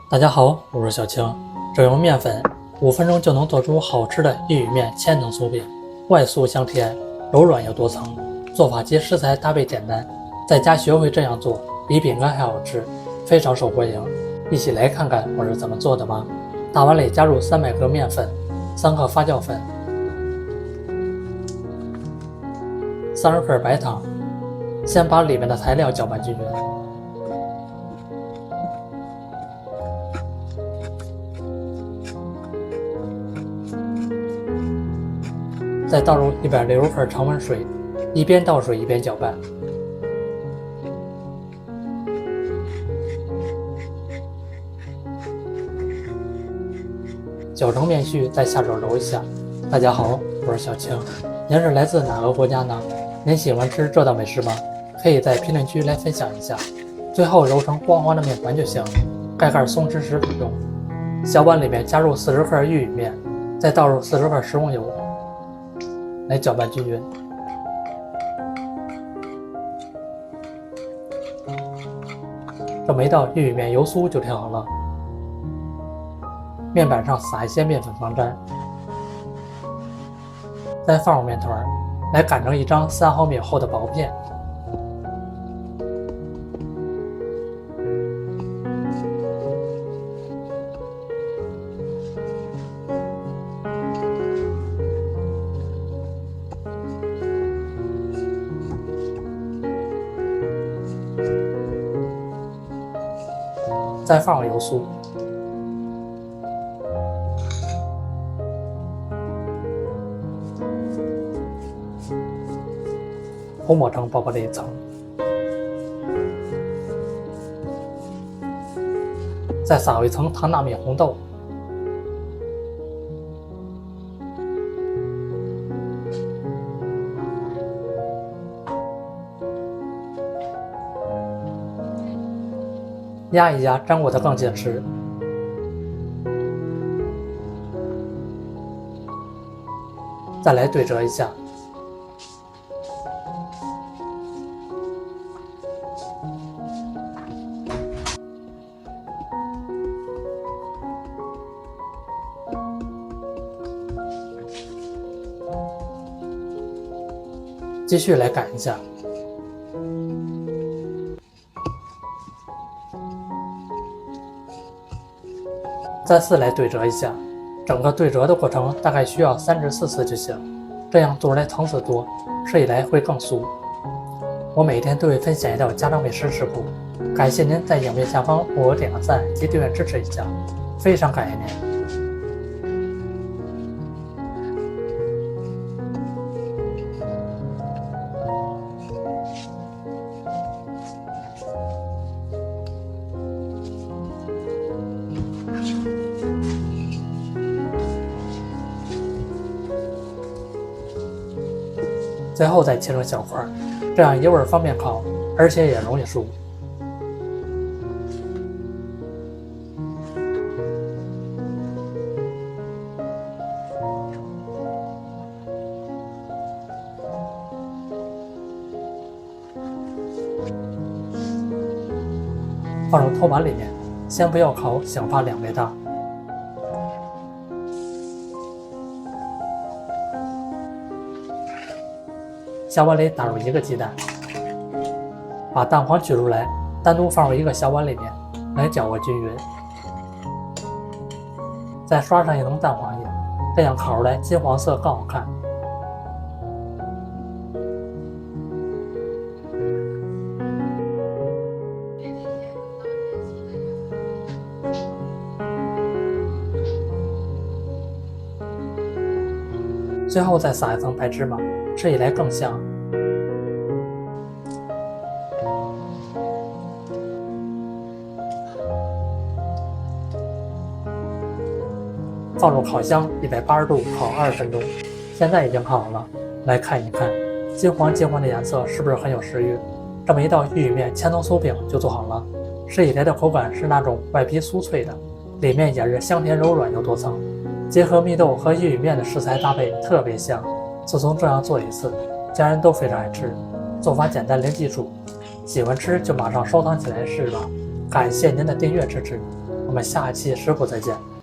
大家好，我是小青。只用面粉，5分钟就能做出好吃的玉米面千层酥饼，外酥香甜，柔软又多层。做法及食材搭配简单，在家学会这样做，比饼干还好吃，非常受欢迎。一起来看看我是怎么做的吧。大碗里加入300克面粉，3克发酵粉，30克白糖。先把里面的材料搅拌均匀。再倒入160克常温水，一边倒水一边搅拌。搅成面絮，再下手揉一下。大家好，我是小青，您是来自哪个国家呢？您喜欢吃这道美食吗？可以在评论区来分享一下。最后揉成光滑的面团就行，盖盖松弛时可用。小碗里面加入40克玉米面，再倒入40克食用油，来搅拌均匀。这么一道玉米面油酥就调好了。面板上撒一些面粉防粘，再放入面团，来擀成一张3毫米厚的薄片。再放入油酥，涂抹成薄薄的一层，再撒入一层糖纳米红豆，压一压，粘裹得更紧实。再来对折一下。继续来擀一下。再次来对折一下，整个对折的过程大概需要3至4次就行，这样做出来层次多，吃起来会更酥。我每天都会分享一道家常美食食谱，感谢您在影片下方为我点个赞及订阅支持一下，非常感谢您。最后再切成小块，这样一会儿方便烤，而且也容易熟。放入托盘里面，先不要烤，想法2倍大。小碗里打入1个鸡蛋，把蛋黄取出来，单独放入一个小碗里面，来搅和均匀。再刷上一层蛋黄液，这样烤出来金黄色更好看。最后再撒一层白芝麻，吃起来更香。放入烤箱180度烤20分钟，现在已经烤好了，来看一看，金黄的颜色是不是很有食欲？这么一道玉米面千层酥饼就做好了，吃起来的口感是那种外皮酥脆的，里面也是香甜柔软又多层，结合蜜豆和玉米面的食材搭配特别香。自从这样做一次，家人都非常爱吃。做法简单零基础，喜欢吃就马上收藏起来试吧。感谢您的订阅支持，我们们下期食谱再见。